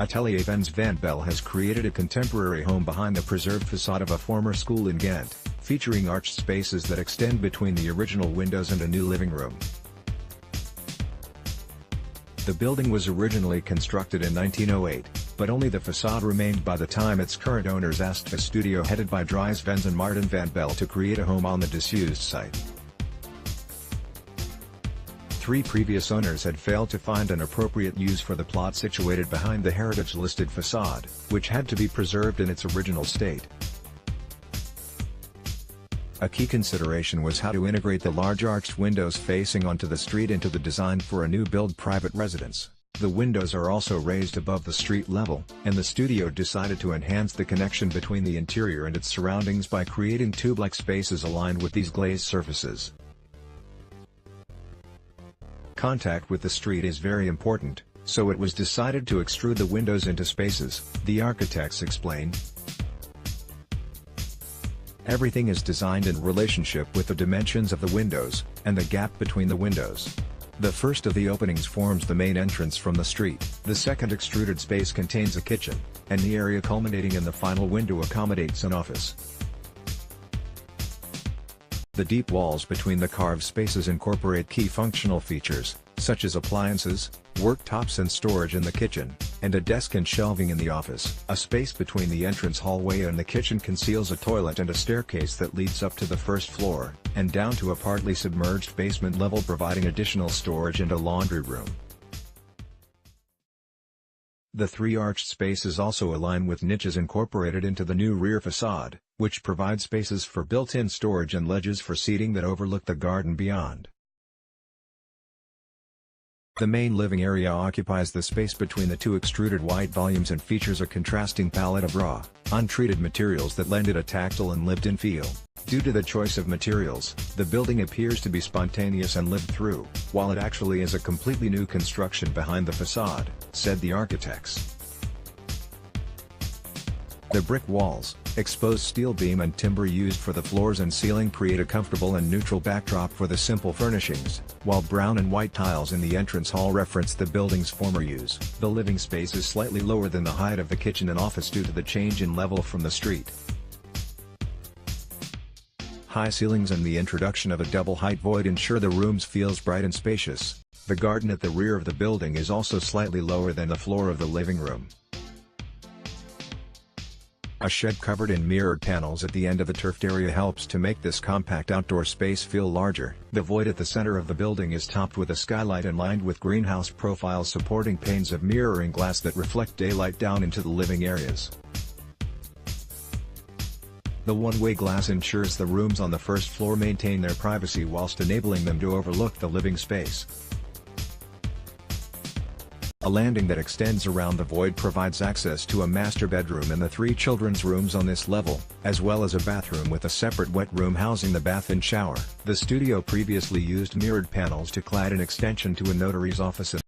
Atelier Vens Vanbelle has created a contemporary home behind the preserved facade of a former school in Ghent, featuring arched spaces that extend between the original windows and a new living room. The building was originally constructed in 1908, but only the facade remained by the time its current owners asked a studio headed by Dries Vens and Martin Vanbelle to create a home on the disused site. 3 previous owners had failed to find an appropriate use for the plot situated behind the heritage-listed facade, which had to be preserved in its original state. A key consideration was how to integrate the large arched windows facing onto the street into the design for a new-build private residence. The windows are also raised above the street level, and the studio decided to enhance the connection between the interior and its surroundings by creating tube-like spaces aligned with these glazed surfaces. Contact with the street is very important, so it was decided to extrude the windows into spaces, the architects explain. Everything is designed in relationship with the dimensions of the windows, and the gap between the windows. The first of the openings forms the main entrance from the street, the second extruded space contains a kitchen, and the area culminating in the final window accommodates an office. The deep walls between the carved spaces incorporate key functional features, such as appliances, worktops and storage in the kitchen, and a desk and shelving in the office. A space between the entrance hallway and the kitchen conceals a toilet and a staircase that leads up to the first floor, and down to a partly submerged basement level providing additional storage and a laundry room. The 3 arched spaces also align with niches incorporated into the new rear facade, which provide spaces for built-in storage and ledges for seating that overlook the garden beyond. The main living area occupies the space between the 2 extruded white volumes and features a contrasting palette of raw, untreated materials that lend it a tactile and lived-in feel. Due to the choice of materials, the building appears to be spontaneous and lived through, while it actually is a completely new construction behind the facade, said the architects. The brick walls, exposed steel beam and timber used for the floors and ceiling create a comfortable and neutral backdrop for the simple furnishings, while brown and white tiles in the entrance hall reference the building's former use. The living space is slightly lower than the height of the kitchen and office due to the change in level from the street. High ceilings and the introduction of a double-height void ensure the rooms feels bright and spacious. The garden at the rear of the building is also slightly lower than the floor of the living room. A shed covered in mirrored panels at the end of the turfed area helps to make this compact outdoor space feel larger. The void at the center of the building is topped with a skylight and lined with greenhouse profiles supporting panes of mirroring glass that reflect daylight down into the living areas. The one-way glass ensures the rooms on the first floor maintain their privacy whilst enabling them to overlook the living space. A landing that extends around the void provides access to a master bedroom and the 3 children's rooms on this level, as well as a bathroom with a separate wet room housing the bath and shower. The studio previously used mirrored panels to clad an extension to a notary's office.